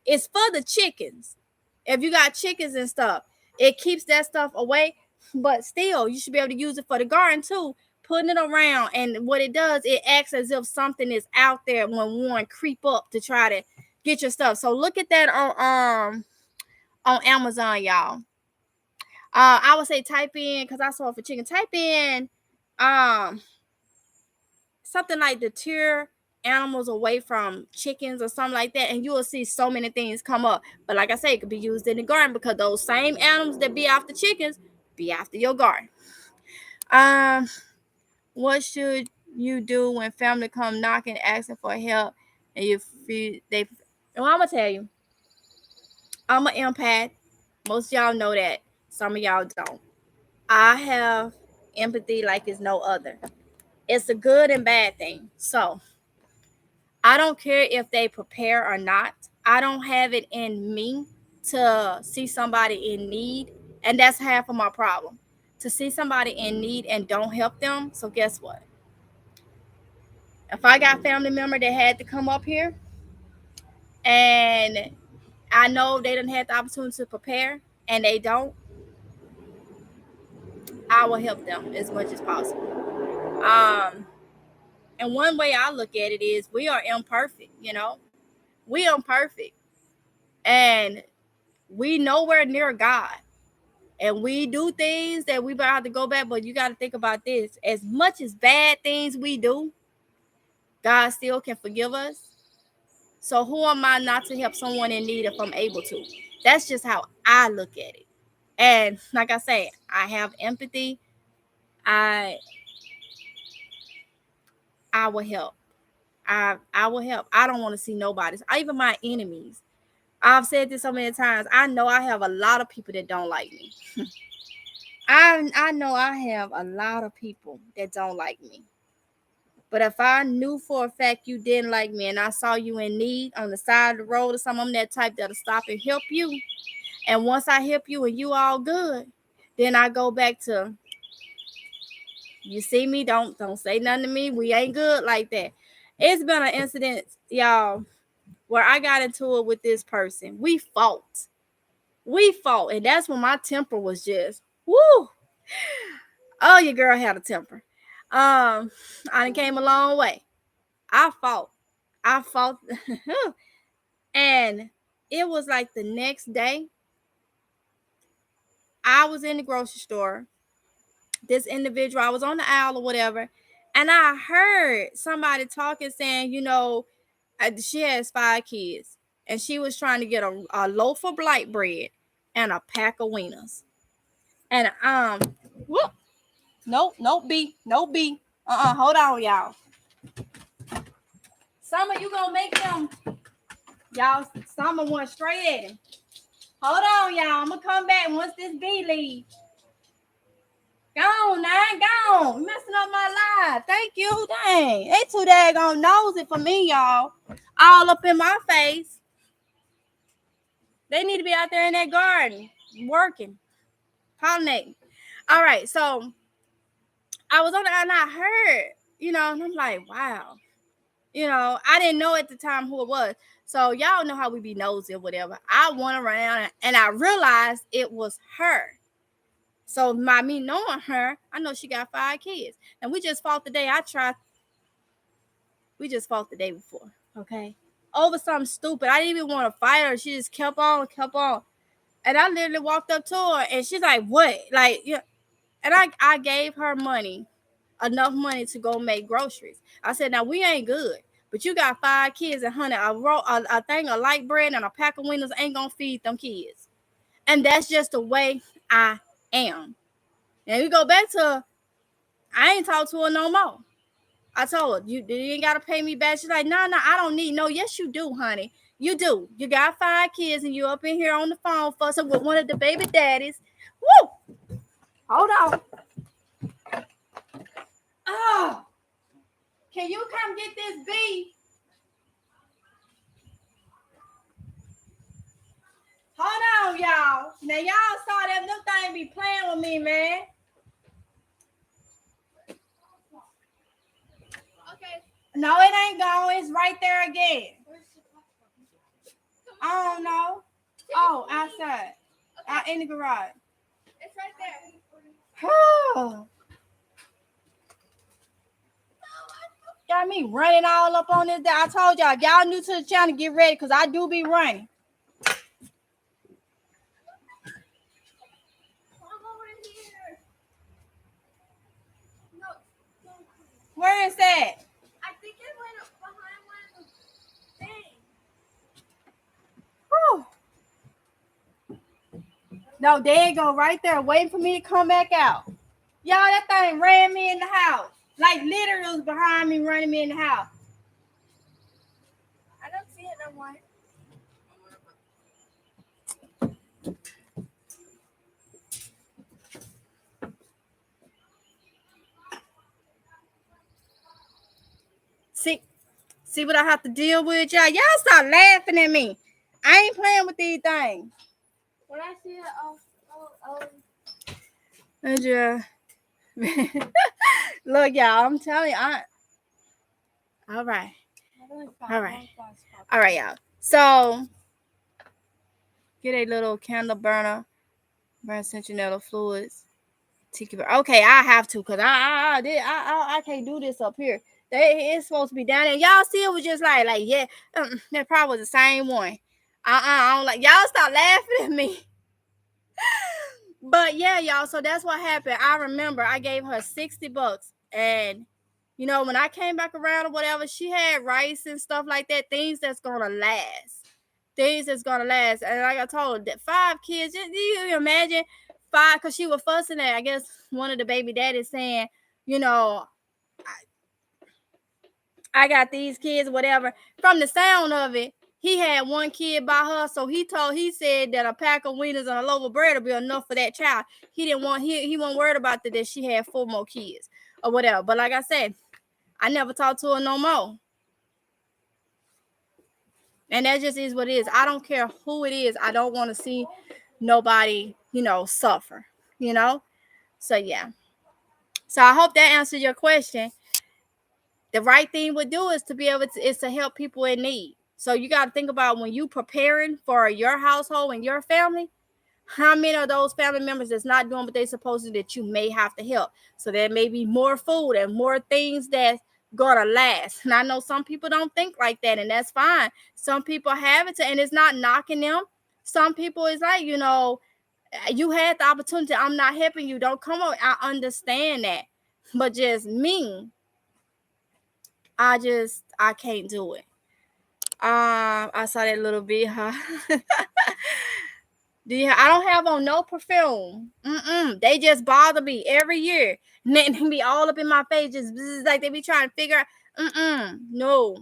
It's for the chickens. If you got chickens and stuff, it keeps that stuff away. But still, you should be able to use it for the garden too, putting it around. And what it does, it acts as if something is out there when one creep up to try to get your stuff. So look at that on Amazon, y'all. I would say type in, because I saw it for chicken, type in something like deter animals away from chickens or something like that, and you will see so many things come up. But like I say, it could be used in the garden, because those same animals that be after chickens be after your garden. What should you do when family come knocking asking for help, and well, I'm gonna tell you, I'm an empath. Most of y'all know that. Some of y'all don't. I have empathy like it's no other. It's a good and bad thing. So I don't care if they prepare or not. I don't have it in me to see somebody in need, and that's half of my problem. To see somebody in need and don't help them. So guess what? If I got family member that had to come up here and I know they didn't have the opportunity to prepare and they don't, I will help them as much as possible. Um, and one way I look at it is we are imperfect, you know, we imperfect and we nowhere near God. And we do things that we about to go back, but you got to think about this. As much as bad things we do, God still can forgive us. So who am I not to help someone in need if I'm able to? That's just how I look at it. And like I say, I have empathy. I I will help. I will help. I don't want to see nobody. Even my enemies. I've said this so many times. I know I have a lot of people that don't like me. I know I have a lot of people that don't like me. But if I knew for a fact you didn't like me and I saw you in need on the side of the road or something, I'm that type that'll stop and help you. And once I help you and you all good, then I go back to, you see me, don't say nothing to me. We ain't good like that. It's been an incident, y'all, where I got into it with this person. We fought. And that's when my temper was just woo. Oh, your girl had a temper. I done came a long way. I fought. I fought. And it was like the next day, I was in the grocery store. This individual, I was on the aisle or whatever, and I heard somebody talking, saying, she has 5 kids, and she was trying to get a loaf of light bread and a pack of wieners. And whoop, nope, no B. Hold on, y'all. Summer, you gonna make them, y'all. Summer went straight at him. Hold on, y'all. I'm gonna come back once this bee leaves. Gone, gone. Messing up my life. Thank you. Dang. They too daggone nosy for me, y'all. All up in my face. They need to be out there in that garden working, pollinating. All right, so I was on the and I heard, and I'm like, wow. I didn't know at the time who it was. So y'all know how we be nosy or whatever. I went around and I realized it was her. So me knowing her, I know she got 5 kids. And we just fought the day we just fought the day before, okay? Over something stupid. I didn't even want to fight her. She just kept on. And I literally walked up to her and she's like, what? Like, yeah. And I gave her enough money to go make groceries. I said, now we ain't good. But you got 5 kids and honey, a thing of light bread and a pack of wieners ain't gonna feed them kids. And that's just the way I am. And we go back to, I ain't talk to her no more. I told her, you ain't gotta pay me back. She's like, no, I don't need. No, yes, you do, honey. You do. You got 5 kids and you up in here on the phone fussing with one of the baby daddies. Woo! Hold on. Oh, can you come get this bee? Hold on, y'all. Now y'all saw that little thing be playing with me, man. Okay. No, it ain't gone. It's right there again. I don't know. Oh, outside. Out in the garage. It's right there. Oh. Got me running all up on this. I told y'all, if y'all new to the channel, get ready, because I do be running. Where is that? I think it went up behind one of the things. No, there you go, right there, waiting for me to come back out. Y'all, that thing ran me in the house. Like, literally was behind me, running me in the house. I don't see it no more. See what I have to deal with, y'all? Y'all stop laughing at me. I ain't playing with these things. When I see it, yeah. Look, y'all, I'm telling you, All right. All right. All right, y'all. So get a little candle burner, burn citronella fluids. Okay, I have to because I can't do this up here. It's supposed to be down there. Y'all see it was just like yeah, that probably was the same one. I don't like y'all stop laughing at me. But yeah, y'all. So that's what happened. I remember I gave her $60, and you know when I came back around or whatever, she had rice and stuff like that. Things that's gonna last. Things that's gonna last. And like I told her, that 5 kids. Do you imagine 5? Because she was fussing at, I guess, one of the baby daddies saying, you know, I got these kids, whatever. From the sound of it, he had 1 kid by her, so he said that a pack of wieners and a loaf of bread will be enough for that child. He wasn't worried about that she had 4 more kids or whatever. But like I said, I never talked to her no more. And that just is what it is. I don't care who it is. I don't want to see nobody, suffer, So yeah. So I hope that answered your question. The right thing would do is to be able to is to help people in need. So you got to think about when you preparing for your household and your family, how many of those family members that's not doing what they're supposed to that you may have to help. So there may be more food and more things that's gonna last. And I know some people don't think like that, and that's fine. Some people have it to, and it's not knocking them. Some people is like, you had the opportunity. I'm not helping you. Don't come on. I understand that. But just me, I can't do it. I saw that little bit, huh? I don't have on no perfume. They just bother me every year. And they be all up in my face, just like they be trying to figure out. No.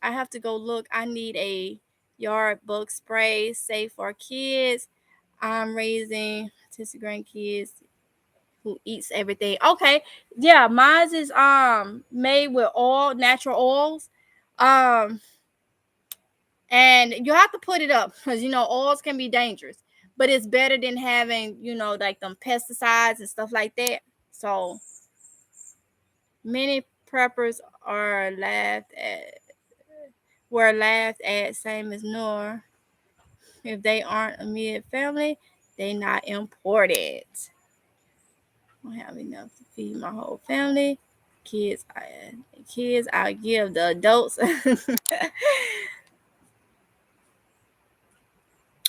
I have to go look. I need a yard bug spray, safe for kids. I'm raising autistic grandkids who eats everything. Okay, yeah, mine is made with oil, natural oils. And you have to put it up because oils can be dangerous, but it's better than having like them pesticides and stuff like that. So many preppers were laughed at, same as Noor. If they aren't immediate family, they not important. I don't have enough to feed my whole family. Kids, I give the adults.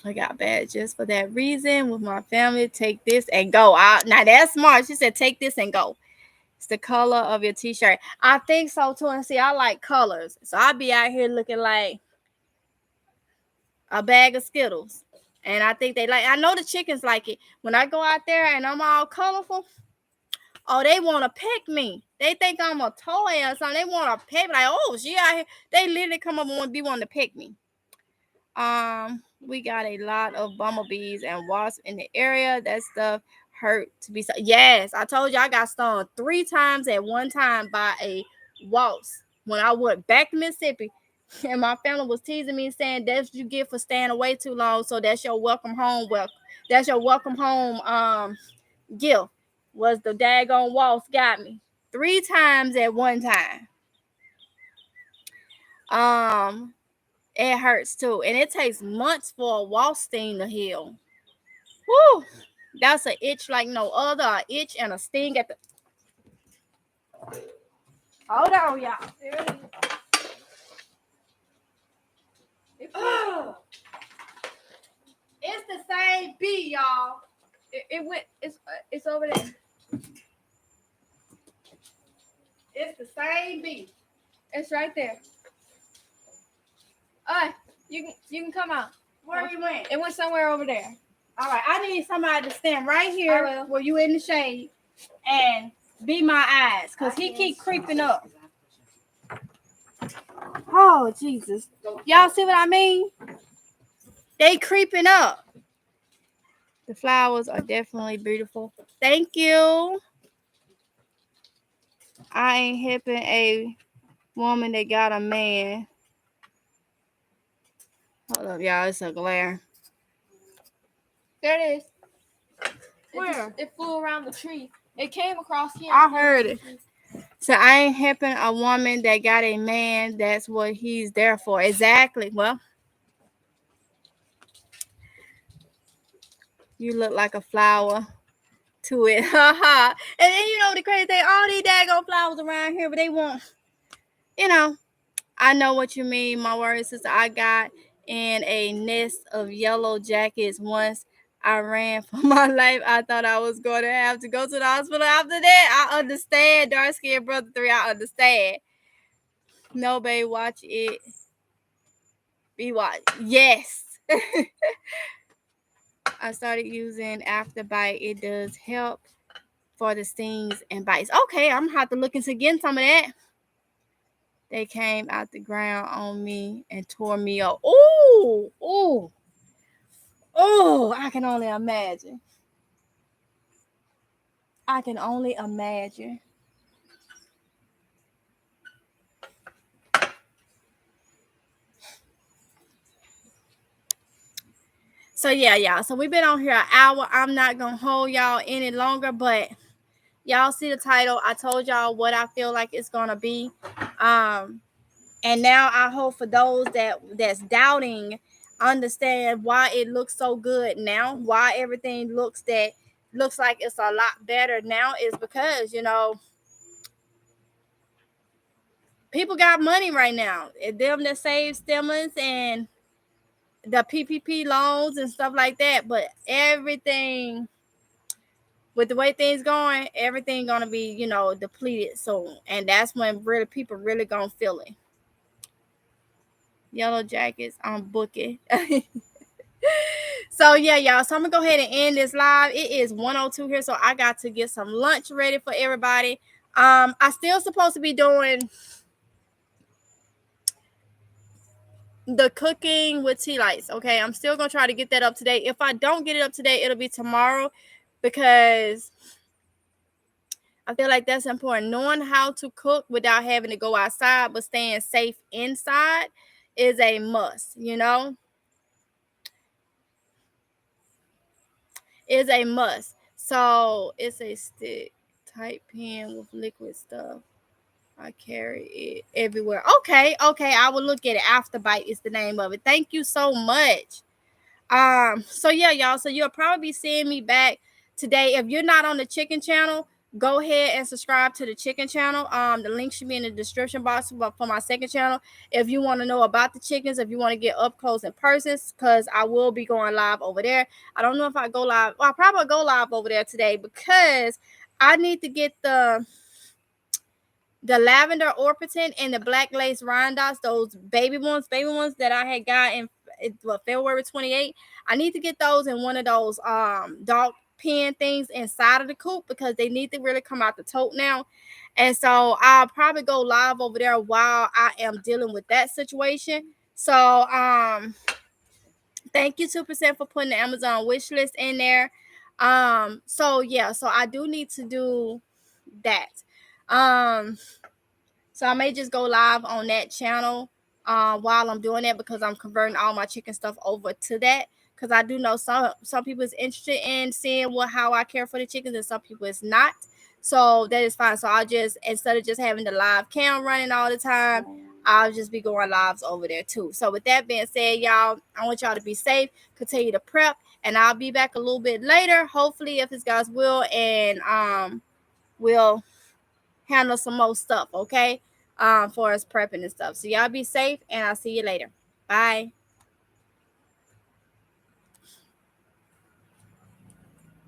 I got bad just for that reason. With my family, take this and go out. Now that's smart. She said, take this and go. It's the color of your t-shirt. I think so too. And see, I like colors. So I'll be out here looking like a bag of Skittles. And I think I know the chickens like it. When I go out there and I'm all colorful, oh, they want to pick me. They think I'm a toy or something. They want to pick me. Like, oh, she out here. They literally come up and be wanting to pick me. We got a lot of bumblebees and wasps in the area. That stuff hurt to be so. Yes, I told you I got stung 3 times at one time by a wasp when I went back to Mississippi. And my family was teasing me saying that's what you get for staying away too long. So that's your welcome home. That's your welcome home gift. Was the daggone wasp got me 3 times at one time. It hurts too, and it takes months for a wasp sting to heal. Woo! That's an itch like no other. A itch and a sting at the. Hold on, y'all. There it is. It's the same bee, y'all. It went. It's over there. It's the same bee. It's right there. You can come out. Where you went? It went somewhere over there. All right, I need somebody to stand right here where you in the shade and be my eyes, because he keep creeping up. Oh, Jesus. Y'all see what I mean? They creeping up. The flowers are definitely beautiful. Thank you. I ain't helping a woman that got a man. Hold up, y'all. It's a glare. There it is. Where? It flew around the tree. It came across here. I heard it. So I ain't helping a woman that got a man. That's what he's there for. Exactly. Well, you look like a flower to it. Ha. And then you know the crazy thing, all these daggone flowers around here, but they want, you know, I know what you mean, my word, sister. I got in a nest of yellow jackets once. I ran for my life. I thought I was going to have to go to the hospital after that. I understand, dark skinned brother 3. I understand. No, babe, watch it. Be watch. Yes. I started using Afterbite. It does help for the stings and bites. Okay, I'm gonna have to look into getting some of that. They came out the ground on me and tore me up. Ooh, ooh, ooh! I can only imagine. I can only imagine. So yeah, y'all. So we've been on here an hour. I'm not gonna hold y'all any longer, but y'all see the title. I told y'all what I feel like it's gonna be. And now I hope for those that's doubting, understand why it looks so good now, why everything looks like it's a lot better now is because, people got money right now. Them that save stimulants and the PPP loans and stuff like that. But everything, with the way things going, everything gonna be, depleted soon. And that's when really people really gonna feel it. Yellow jackets, I'm booking. So yeah, y'all. So I'm gonna go ahead and end this live. It is 1:02 here, so I got to get some lunch ready for everybody. I still supposed to be doing the cooking with tea lights. Okay, I'm still gonna try to get that up today. If I don't get it up today, it'll be tomorrow because I feel like that's important. Knowing how to cook without having to go outside but staying safe inside is a must, is a must. So it's a stick type pen with liquid stuff. I carry it everywhere. Okay. I will look at it. Afterbite is the name of it. Thank you so much. So yeah, y'all. So you'll probably be seeing me back today. If you're not on the chicken channel, go ahead and subscribe to the chicken channel. The link should be in the description box for my second channel. If you want to know about the chickens, if you want to get up close and personal, because I will be going live over there. I don't know if I go live. Well, I'll probably go live over there today because I need to get the lavender orpington and the black lace Ryandots, those baby ones that I had got in February 28th. I need to get those in one of those dog pen things inside of the coop because they need to really come out the tote now. And so I'll probably go live over there while I am dealing with that situation. So thank you 2% for putting the Amazon wish list in there. So yeah, so I do need to do that. So I may just go live on that channel while I'm doing that because I'm converting all my chicken stuff over to that. Because I do know some people is interested in seeing how I care for the chickens and some people is not. So that is fine. So I'll just, instead of just having the live cam running all the time, I'll just be going lives over there too. So with that being said, y'all, I want y'all to be safe, continue to prep, and I'll be back a little bit later, hopefully, if it's God's will, and we'll handle some more stuff, okay? For us prepping and stuff. So y'all be safe, and I'll see you later. Bye.